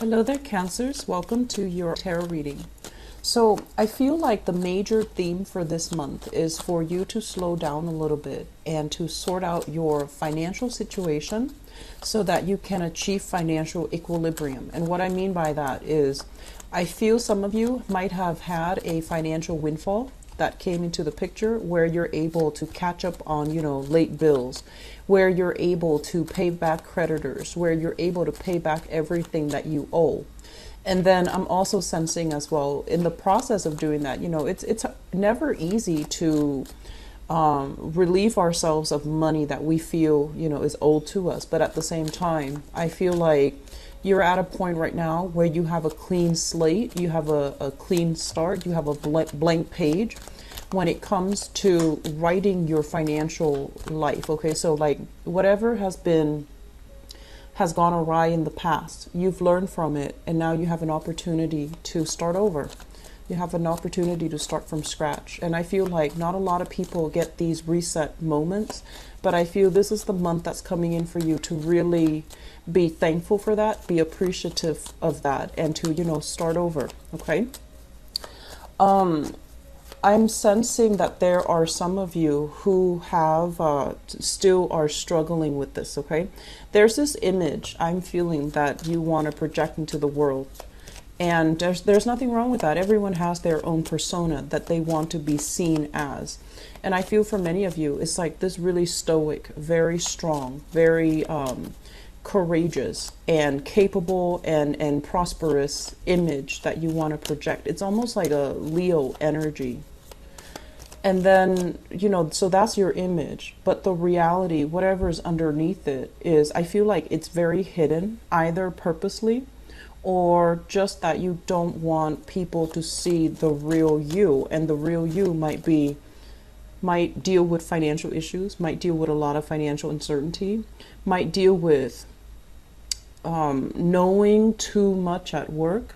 Hello there, Cancers. Welcome to your tarot reading. So I feel like the major theme for this month is for you to slow down a little bit and to sort out your financial situation so that you can achieve financial equilibrium. And what I mean by that is I feel some of you might have had a financial windfall that came into the picture where you're able to catch up on, late bills, where you're able to pay back creditors, where you're able to pay back everything that you owe. And then I'm also sensing as well in the process of doing that, it's never easy to relieve ourselves of money that we feel, is owed to us. But at the same time, I feel like you're at a point right now where you have a clean slate, you have a clean start, you have a blank page when it comes to writing your financial life. Okay, so like whatever has gone awry in the past, you've learned from it, and now you have an opportunity to start over. You have an opportunity to start from scratch. And I feel like not a lot of people get these reset moments, but I feel this is the month that's coming in for you to really be thankful for that, be appreciative of that, and to, start over. Okay. I'm sensing that there are some of you who have still are struggling with this. Okay. There's this image I'm feeling that you want to project into the world. And there's nothing wrong with that. Everyone has their own persona that they want to be seen as. And I feel for many of you, it's like this really stoic, very strong, very courageous and capable and prosperous image that you want to project. It's almost like a Leo energy. And then, so that's your image. But the reality, whatever is underneath it is, I feel like it's very hidden, either purposely or just that you don't want people to see the real you. And the real you might deal with financial issues, might deal with a lot of financial uncertainty, might deal with knowing too much at work,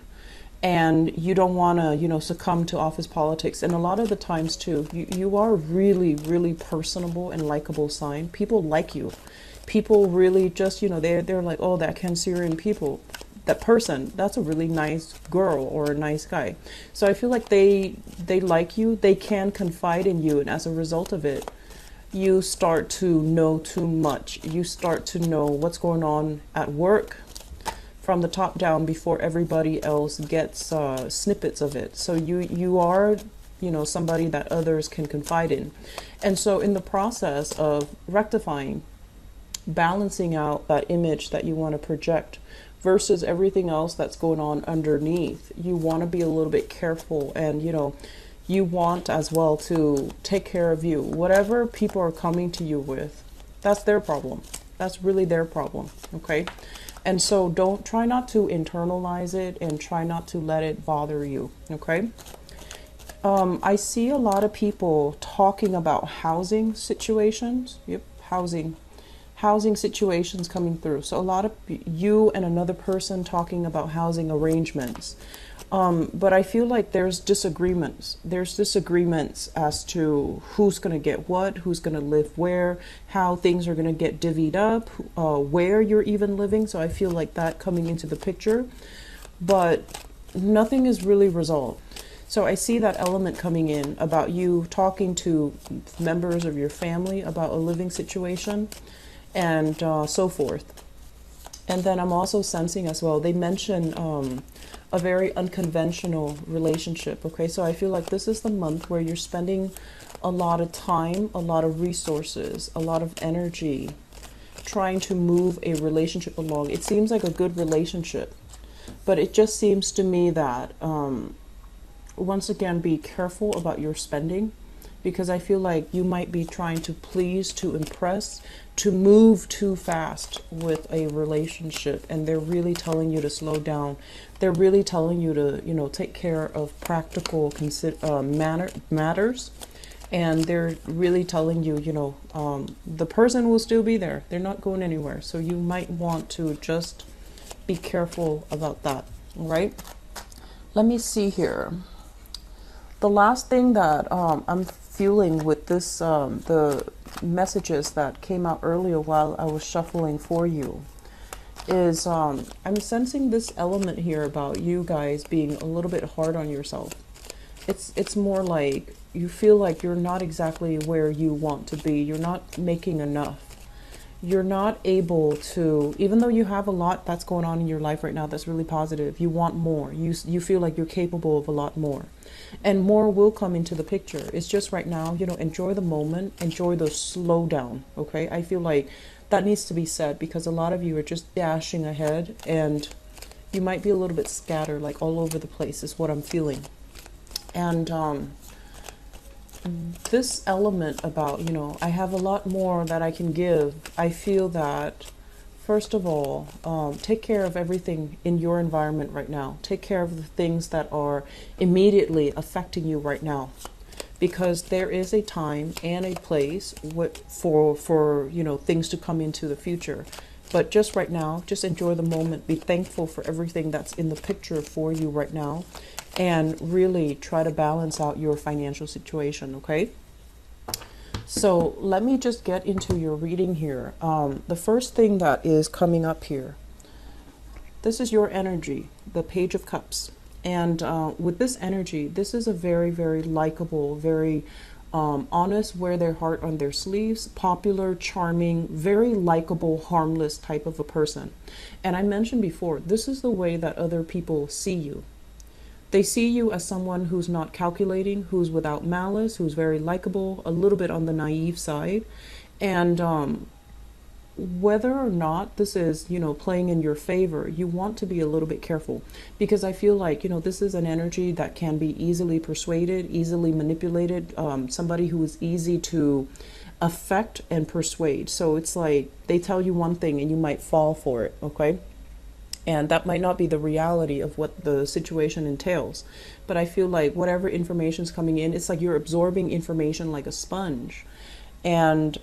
and you don't want to, succumb to office politics. And a lot of the times too, you are really, really personable and likable sign. People like you. People really just, they're like, oh, that Cancerian people, that person, that's a really nice girl or a nice guy. So I feel like they like you, they can confide in you, and as a result of it, you start to know too much. You start to know what's going on at work from the top down before everybody else gets snippets of it. So you are, somebody that others can confide in. And so in the process of rectifying, balancing out that image that you want to project versus everything else that's going on underneath, you want to be a little bit careful, and you want as well to take care of you. Whatever people are coming to you with, that's their problem. That's really their problem. Okay. And so try not to internalize it, and try not to let it bother you. Okay. I see a lot of people talking about housing situations. Yep. Housing situations coming through. So a lot of you and another person talking about housing arrangements. But I feel like there's disagreements. There's disagreements as to who's going to get what, who's going to live where, how things are going to get divvied up, where you're even living. So I feel like that coming into the picture, but nothing is really resolved. So I see that element coming in about you talking to members of your family about a living situation, and so forth. And then I'm also sensing as well, they mention a very unconventional relationship. Okay, so I feel like this is the month where you're spending a lot of time, a lot of resources, a lot of energy trying to move a relationship along. It seems like a good relationship, but it just seems to me that once again, be careful about your spending, because I feel like you might be trying to please, to impress, to move too fast with a relationship, and they're really telling you to slow down. They're really telling you to, take care of practical matters, and they're really telling you, the person will still be there. They're not going anywhere. So you might want to just be careful about that. All right. Let me see here. The last thing that I'm feeling with this, the messages that came out earlier while I was shuffling for you, is I'm sensing this element here about you guys being a little bit hard on yourself. It's more like you feel like you're not exactly where you want to be. You're not making enough. You're not able to, even though you have a lot that's going on in your life right now that's really positive, you want more. You feel like you're capable of a lot more. And more will come into the picture. It's just right now, you know, enjoy the moment, enjoy the slowdown, okay? I feel like that needs to be said because a lot of you are just dashing ahead and you might be a little bit scattered, like all over the place is what I'm feeling. And this element about, you know, I have a lot more that I can give. I feel that, first of all, take care of everything in your environment right now. Take care of the things that are immediately affecting you right now. Because there is a time and a place for you know, things to come into the future. But just right now, just enjoy the moment. Be thankful for everything that's in the picture for you right now. And really try to balance out your financial situation, okay? So let me just get into your reading here. The first thing that is coming up here, this is your energy, the Page of Cups. And with this energy, this is a very, very likable, very honest, wear their heart on their sleeves, popular, charming, very likable, harmless type of a person. And I mentioned before, this is the way that other people see you. They see you as someone who's not calculating, who's without malice, who's very likable, a little bit on the naive side. And whether or not this is, you know, playing in your favor, you want to be a little bit careful. Because I feel like, you know, this is an energy that can be easily persuaded, easily manipulated, somebody who is easy to affect and persuade. So it's like they tell you one thing and you might fall for it, okay? And that might not be the reality of what the situation entails. But I feel like whatever information's coming in, it's like you're absorbing information like a sponge. And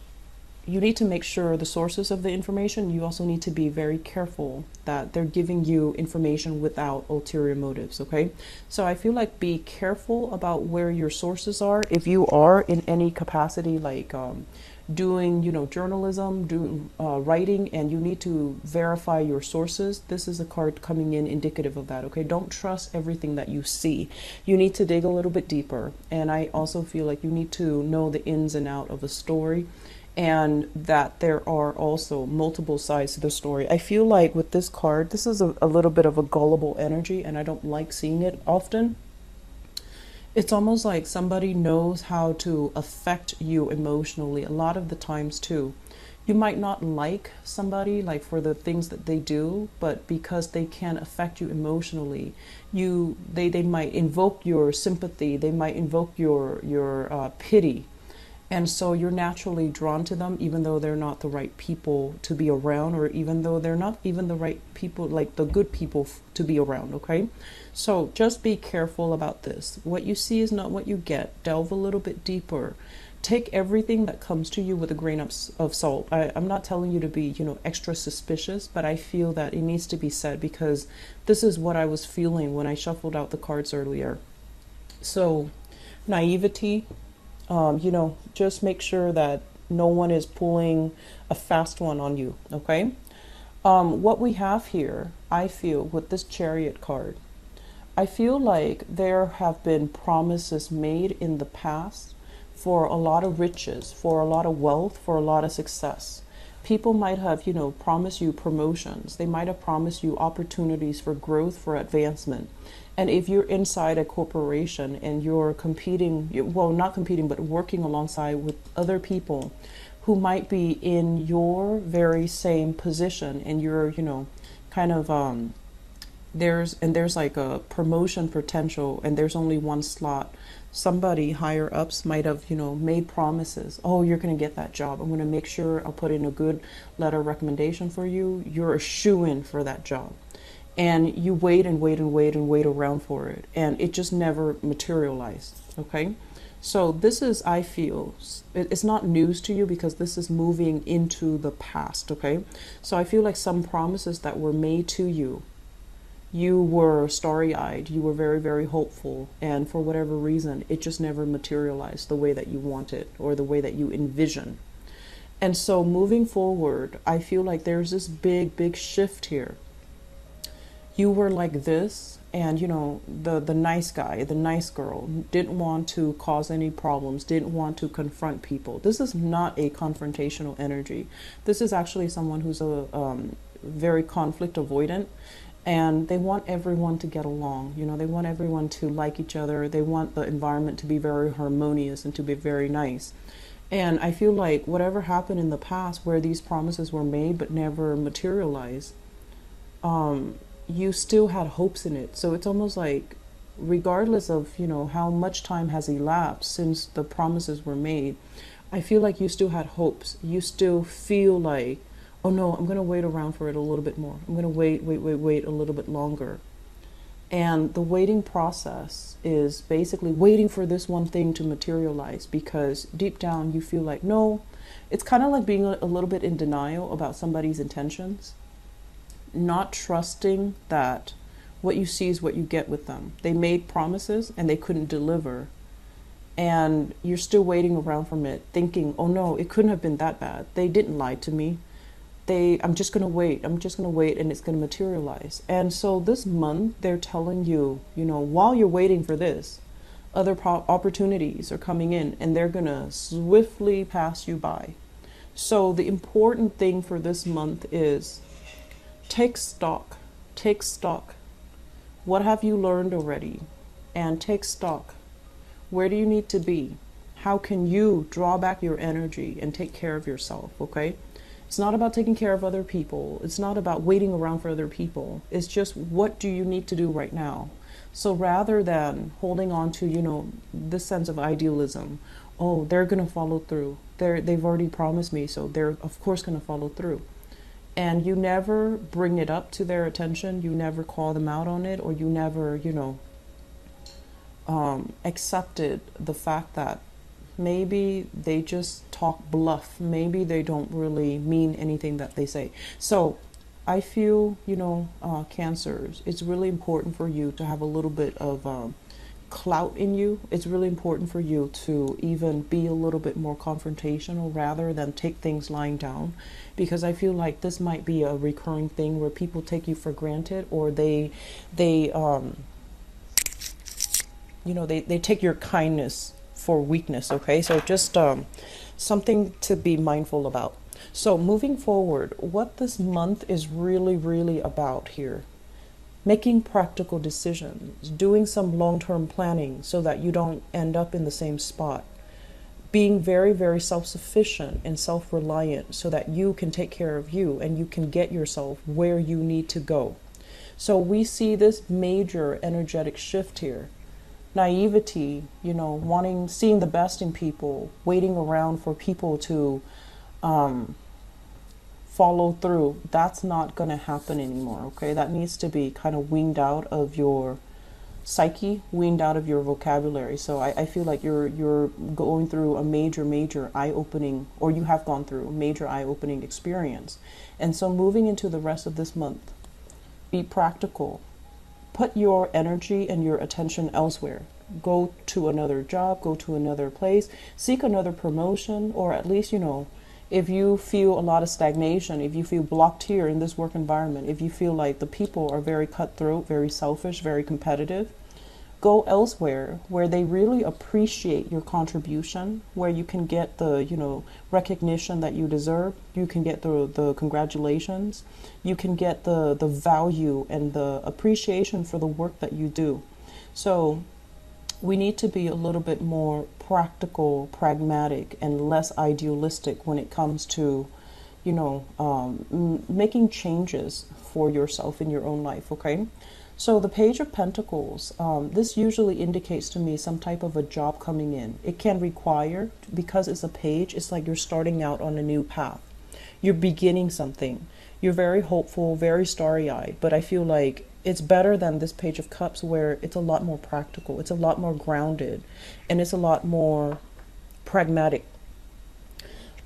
you need to make sure the sources of the information, you also need to be very careful that they're giving you information without ulterior motives, okay? So I feel like be careful about where your sources are. If you are in any capacity, like doing, you know, journalism, doing writing, and you need to verify your sources, this is a card coming in indicative of that, okay? Don't trust everything that you see. You need to dig a little bit deeper. And I also feel like you need to know the ins and out of a story, and that there are also multiple sides to the story. I feel like with this card, this is a little bit of a gullible energy, and I don't like seeing it often. It's almost like somebody knows how to affect you emotionally a lot of the times too. You might not like somebody like for the things that they do, but because they can affect you emotionally, they might invoke your sympathy, they might invoke your pity. And so you're naturally drawn to them, even though they're not the right people to be around, or even though they're not even the right people, like the good people to be around, okay? So just be careful about this. What you see is not what you get. Delve a little bit deeper. Take everything that comes to you with a grain of salt. I'm not telling you to be, you know, extra suspicious, but I feel that it needs to be said because this is what I was feeling when I shuffled out the cards earlier. So naivety, you know, just make sure that no one is pulling a fast one on you, okay? What we have here, I feel, with this Chariot card, I feel like there have been promises made in the past for a lot of riches, for a lot of wealth, for a lot of success. People might have, you know, promised you promotions. They might have promised you opportunities for growth, for advancement. And if you're inside a corporation and you're competing, well, not competing, but working alongside with other people who might be in your very same position, and you're, you know, kind of, there's like a promotion potential and there's only one slot. Somebody higher ups might have, you know, made promises. Oh, you're going to get that job. I'm going to make sure I'll put in a good letter of recommendation for you. You're a shoo-in for that job. And you wait and wait and wait and wait around for it. And it just never materialized. Okay. So this is, I feel, it's not news to you because this is moving into the past. Okay. So I feel like some promises that were made to you, you were starry-eyed, you were very, very hopeful, and for whatever reason, it just never materialized the way that you want it or the way that you envision. And so moving forward, I feel like there's this big shift here. You were like this, and the nice guy, the nice girl, didn't want to cause any problems, didn't want to confront people. This is not a confrontational energy. This is actually someone who's a very conflict avoidant, and they want everyone to get along. They want everyone to like each other. They want the environment to be very harmonious and to be very nice. And I feel like whatever happened in the past where these promises were made but never materialized, you still had hopes in it. So it's almost like, regardless of how much time has elapsed since the promises were made, I feel like you still had hopes. You still feel like, oh no, I'm going to wait around for it a little bit more. I'm going to wait a little bit longer. And the waiting process is basically waiting for this one thing to materialize, because deep down you feel like, no, it's kind of like being a little bit in denial about somebody's intentions, not trusting that what you see is what you get with them. They made promises and they couldn't deliver. And you're still waiting around from it, thinking, oh no, it couldn't have been that bad. They didn't lie to me. I'm just going to wait, and it's going to materialize. And so this month, they're telling you, while you're waiting for this, other opportunities are coming in, and they're going to swiftly pass you by. So the important thing for this month is take stock. What have you learned already? And take stock. Where do you need to be? How can you draw back your energy and take care of yourself, okay? It's not about taking care of other people. It's not about waiting around for other people. It's just, what do you need to do right now? So rather than holding on to, this sense of idealism, oh, they're going to follow through. They've already promised me, so they're of course going to follow through. And you never bring it up to their attention. You never call them out on it, or you never, accepted the fact that maybe they just talk bluff. Maybe they don't really mean anything that they say. So I feel, Cancers, it's really important for you to have a little bit of clout in you. It's really important for you to even be a little bit more confrontational rather than take things lying down, because I feel like this might be a recurring thing where people take you for granted, or they take your kindness for weakness. Okay, so just something to be mindful about. So moving forward, what this month is really about here: making practical decisions, doing some long-term planning so that you don't end up in the same spot, being very self-sufficient and self-reliant so that you can take care of you and you can get yourself where you need to go. So we see this major energetic shift here. Naivety, seeing the best in people, waiting around for people to follow through. That's not going to happen anymore, okay? That needs to be kind of weaned out of your psyche, weaned out of your vocabulary. So I feel like you're going through a major eye-opening, or you have gone through a major eye-opening experience. And so moving into the rest of this month, be practical. Put your energy and your attention elsewhere. Go to another job, go to another place, seek another promotion, or at least, if you feel a lot of stagnation, if you feel blocked here in this work environment, if you feel like the people are very cutthroat, very selfish, very competitive, go elsewhere where they really appreciate your contribution, where you can get the, recognition that you deserve. You can get the congratulations. You can get the value and the appreciation for the work that you do. So we need to be a little bit more practical, pragmatic, and less idealistic when it comes to, making changes for yourself in your own life, okay? So the Page of Pentacles, this usually indicates to me some type of a job coming in. It can require, because it's a page, it's like you're starting out on a new path. You're beginning something. You're very hopeful, very starry-eyed, but I feel like it's better than this Page of Cups, where it's a lot more practical, it's a lot more grounded, and it's a lot more pragmatic.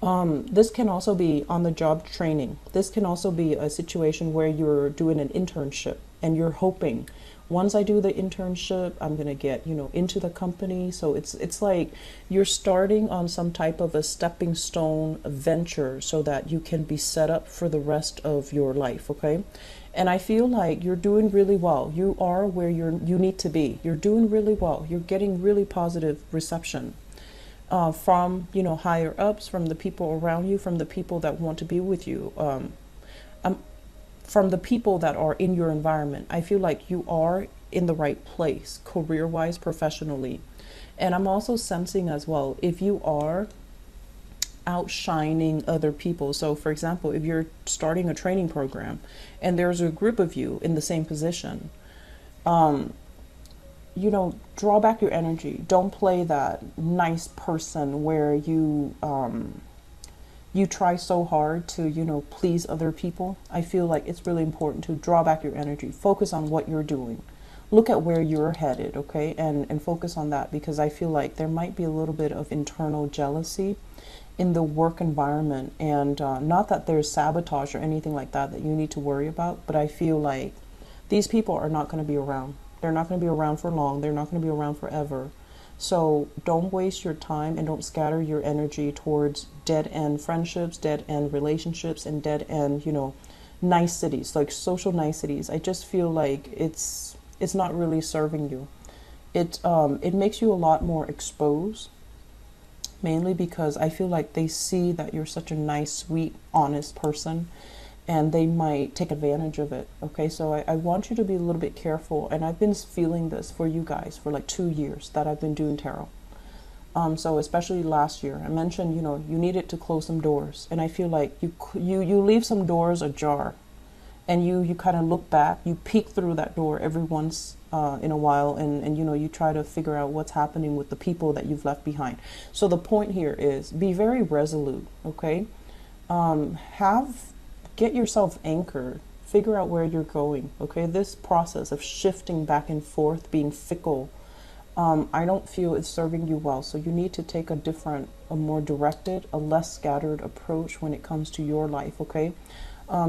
This can also be on the job training. This can also be a situation where you're doing an internship, and you're hoping, once I do the internship, I'm going to get, into the company. So it's like you're starting on some type of a stepping stone venture so that you can be set up for the rest of your life, okay? And I feel like you're doing really well. You are where you need to be. You're doing really well. You're getting really positive reception from, higher ups, from the people around you, from the people that want to be with you. From the people that are in your environment. I feel like you are in the right place, career-wise, professionally. And I'm also sensing as well, if you are outshining other people. So for example, if you're starting a training program and there's a group of you in the same position, draw back your energy. Don't play that nice person where you try so hard to, please other people. I feel like it's really important to draw back your energy, focus on what you're doing, look at where you're headed, okay? And focus on that, because I feel like there might be a little bit of internal jealousy in the work environment. And not that there's sabotage or anything like that you need to worry about, but I feel like these people are not going to be around. They're not going to be around for long. They're not going to be around forever. So don't waste your time and don't scatter your energy towards dead-end friendships, dead-end relationships, and dead-end, niceties, like social niceties. I just feel like it's not really serving you. It makes you a lot more exposed, mainly because I feel like they see that you're such a nice, sweet, honest person, and they might take advantage of it. Okay, so I want you to be a little bit careful. And I've been feeling this for you guys for like 2 years that I've been doing tarot. So especially last year, I mentioned, you needed to close some doors. And I feel like you leave some doors ajar, and you kind of look back, you peek through that door every once in a while, and you try to figure out what's happening with the people that you've left behind. So the point here is be very resolute, okay? Get yourself anchored, figure out where you're going, okay? This process of shifting back and forth, being fickle, I don't feel it's serving you well. So you need to take a more directed, a less scattered approach when it comes to your life, okay?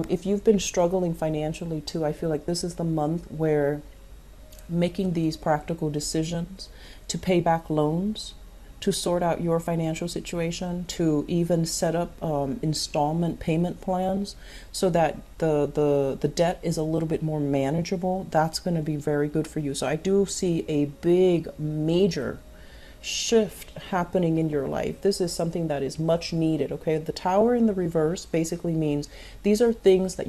If you've been struggling financially too, I feel like this is the month where making these practical decisions to pay back loans, to sort out your financial situation, to even set up installment payment plans so that the debt is a little bit more manageable. That's going to be very good for you. So I do see a big, major shift happening in your life. This is something that is much needed, okay? The Tower in the reverse basically means these are things that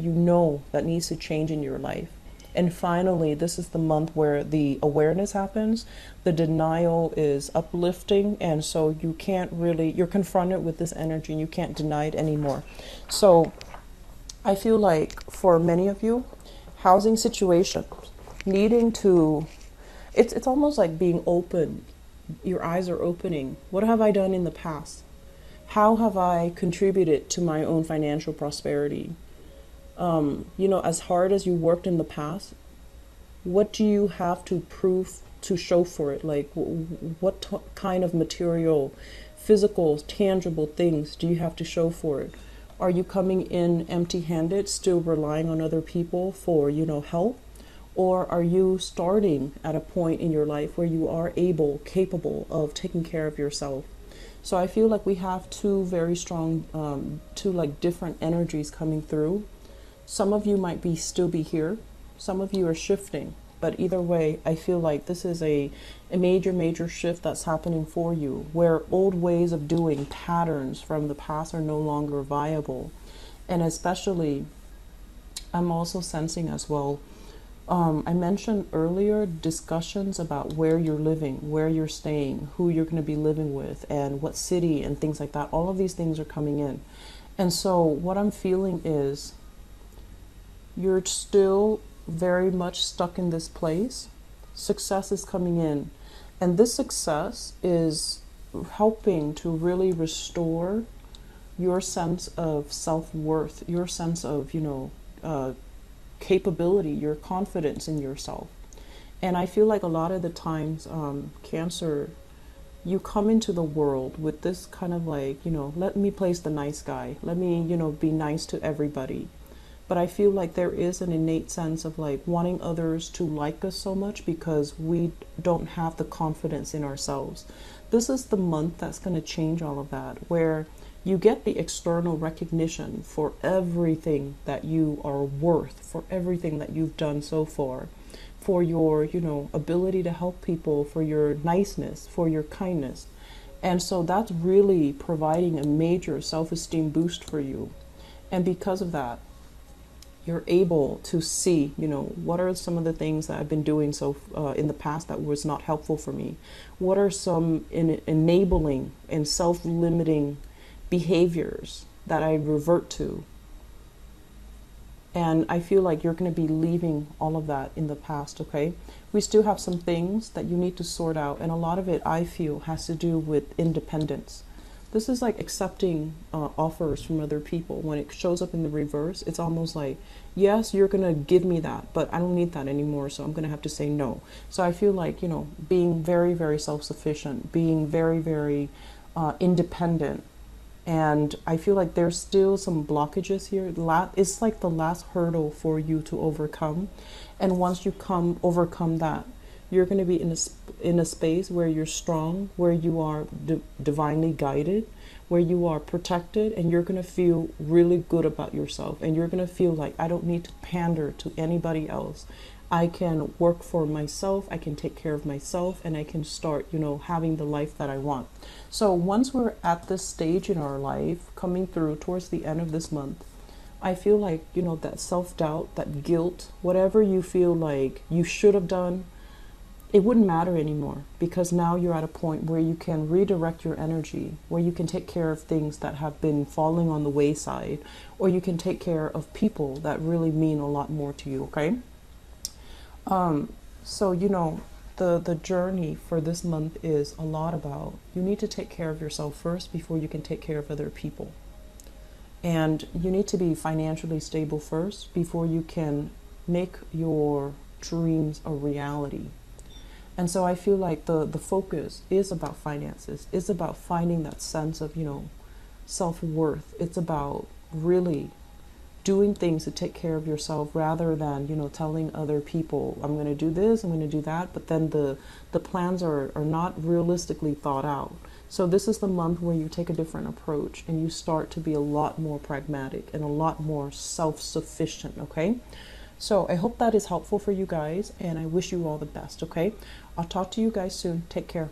that needs to change in your life. And finally, this is the month where the awareness happens, the denial is uplifting, and so you're confronted with this energy and you can't deny it anymore. So I feel like for many of you, housing situations, it's almost like being open. Your eyes are opening. What have I done in the past? How have I contributed to my own financial prosperity? As hard as you worked in the past, what do you have to prove to show for it? Like, what kind of material, physical, tangible things do you have to show for it? Are you coming in empty-handed, still relying on other people for, help? Or are you starting at a point in your life where you are capable of taking care of yourself? So I feel like we have two very strong, different energies coming through. Some of you might still be here. Some of you are shifting. But either way, I feel like this is a major, major shift that's happening for you, where old ways of doing, patterns from the past are no longer viable. And especially, I'm also sensing as well, I mentioned earlier discussions about where you're living, where you're staying, who you're going to be living with, and what city and things like that. All of these things are coming in. And so what I'm feeling is you're still very much stuck in this place. Success is coming in. And this success is helping to really restore your sense of self-worth, your sense of, capability, your confidence in yourself. And I feel like a lot of the times, Cancer, you come into the world with this kind of like, let me place the nice guy. Let me, be nice to everybody. but I feel like there is an innate sense of like wanting others to like us so much because we don't have the confidence in ourselves. This is the month that's going to change all of that, where you get the external recognition for everything that you are worth, for everything that you've done so far, for your, ability to help people, for your niceness, for your kindness. And so that's really providing a major self-esteem boost for you. And because of that, you're able to see, what are some of the things that I've been doing in the past that was not helpful for me? What are some enabling and self-limiting behaviors that I revert to? And I feel like you're going to be leaving all of that in the past, okay? We still have some things that you need to sort out, and a lot of it, I feel, has to do with independence. This is like accepting offers from other people. When it shows up in the reverse, it's almost like, yes, you're going to give me that, but I don't need that anymore, so I'm going to have to say no. So I feel like, being very, very self-sufficient, being very, very independent. And I feel like there's still some blockages here. It's like the last hurdle for you to overcome. And once you overcome that, you're going to be in a space where you're strong, where you are divinely guided, where you are protected, and you're going to feel really good about yourself. And you're going to feel like, I don't need to pander to anybody else. I can work for myself, I can take care of myself, and I can start, having the life that I want. So once we're at this stage in our life, coming through towards the end of this month, I feel like, that self-doubt, that guilt, whatever you feel like you should have done, it wouldn't matter anymore, because now you're at a point where you can redirect your energy, where you can take care of things that have been falling on the wayside, or you can take care of people that really mean a lot more to you, okay? So, the journey for this month is a lot about, you need to take care of yourself first before you can take care of other people. And you need to be financially stable first before you can make your dreams a reality. And so I feel like the focus is about finances. It's about finding that sense of, self-worth. It's about really doing things to take care of yourself rather than, telling other people, I'm going to do this, I'm going to do that. But then the plans are not realistically thought out. So this is the month where you take a different approach and you start to be a lot more pragmatic and a lot more self-sufficient, okay? So I hope that is helpful for you guys, and I wish you all the best, okay? I'll talk to you guys soon. Take care.